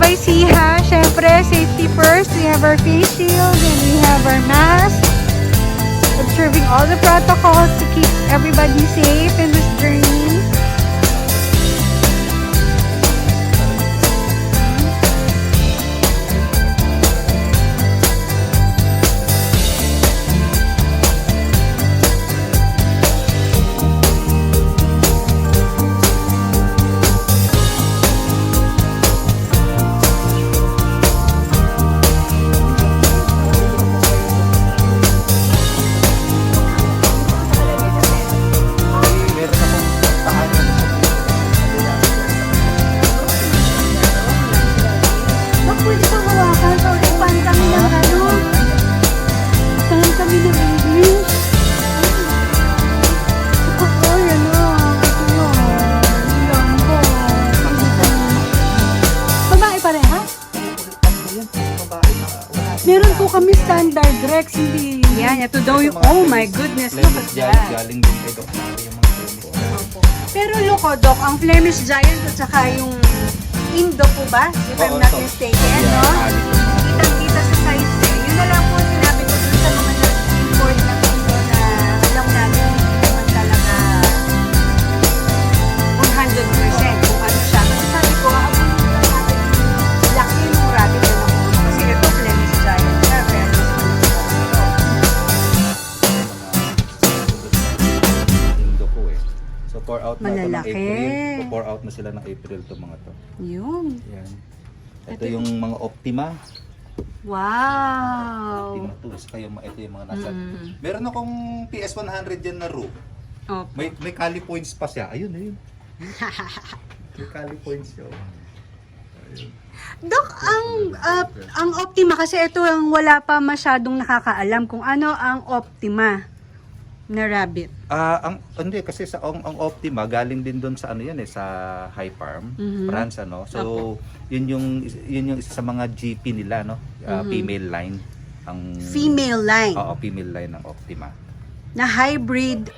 ECIJA, syempre, safety first. We have our face shield and we have our mask. Observing all the protocols to keep everybody safe in this journey. Meron po kami standard Rex, hindi. Yan, ito daw yung, oh my goodness, look at that. Galing din kay Doc yung mga Flemish. Pero look, Doc, ang Flemish Giant at saka yung Indo po ba? If I'm not mistaken, no? Kitang-kita sa size eh. Yun na lang po sinabi ko dun sa mga nag-import ng Indo na alam natin hindi naman talaga 100% kung ano siya. Kasi sabi ko, abon lang natin yung laki ng rabbit na nakuha. Kasi ito, Flemish Giant siya. Indo po eh. So pour out na ito ng Malalaki. April. So pour out na sila ng April to mga to. Yun. Yan. Ito yung mga Optima. Wow! Optima 2. Ito yung mga nasa. Meron akong PS100 dyan na room. Opo. May Cali points pa siya. Ayun, ayun. May Cali points siya. Ayun. Dok, ang Optima kasi ito ang wala pa masyadong nakakaalam kung ano ang Optima na rabbit. Hindi kasi ang Optima galing din doon sa ano yan sa High Farm, France ano. So yun yung isa sa mga GP nila no, female line ang Female line. Oo, female line ng Optima. Na hybrid.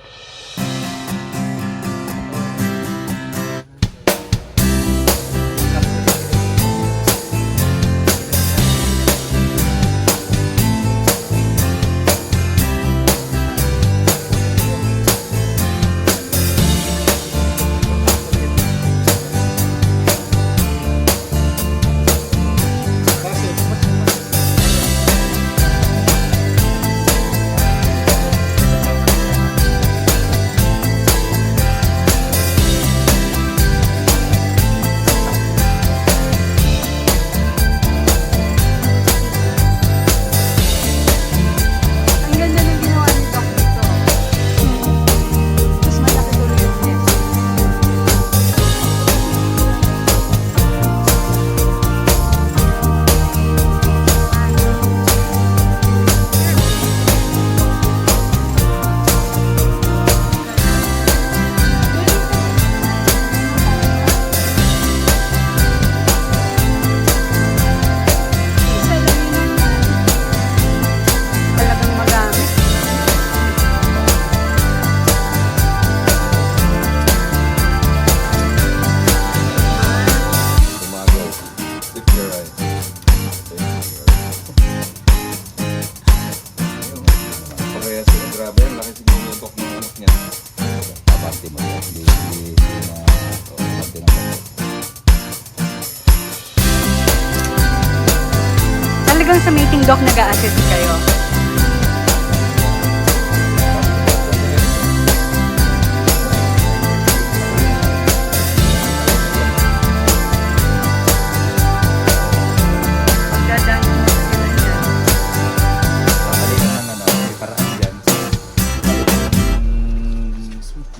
Talagang sa mating doc nag-a-assist kayo.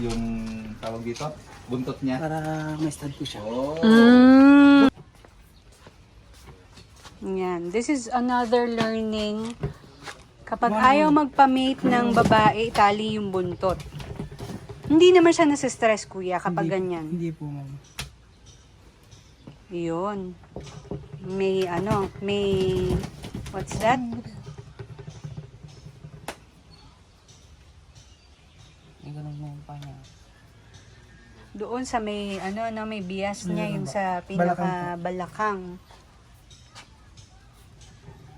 Yung tawag dito, buntot niya. Para may stud po siya. Oh. Yan. This is another learning. Kapag ayaw magpa-mate ng babae, itali yung buntot. Hindi naman siya nasa-stress, kuya, kapag ganyan. Hindi po, ma'am. Yun. May what's that? May ganun mo pa niya. Doon sa may, may bias niya, yung sa pinaka-balakang.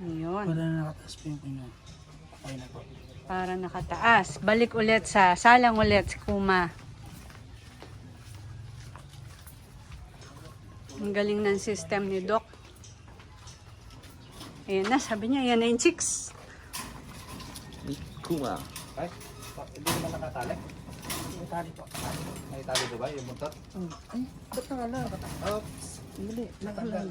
Ayun. Para nakataas po yung pino. Okay na po. Para nakataas. Balik ulit sa salang ulit si Kuma. Ang galing ng system ni Doc. Ayan na, sabi niya, ayan na yung chicks. Kuma. Ay, hindi naman nakatali. May tali po. May tali ba yung buntot? Ay, ba't na wala? Oops. Hindi. Natanggal.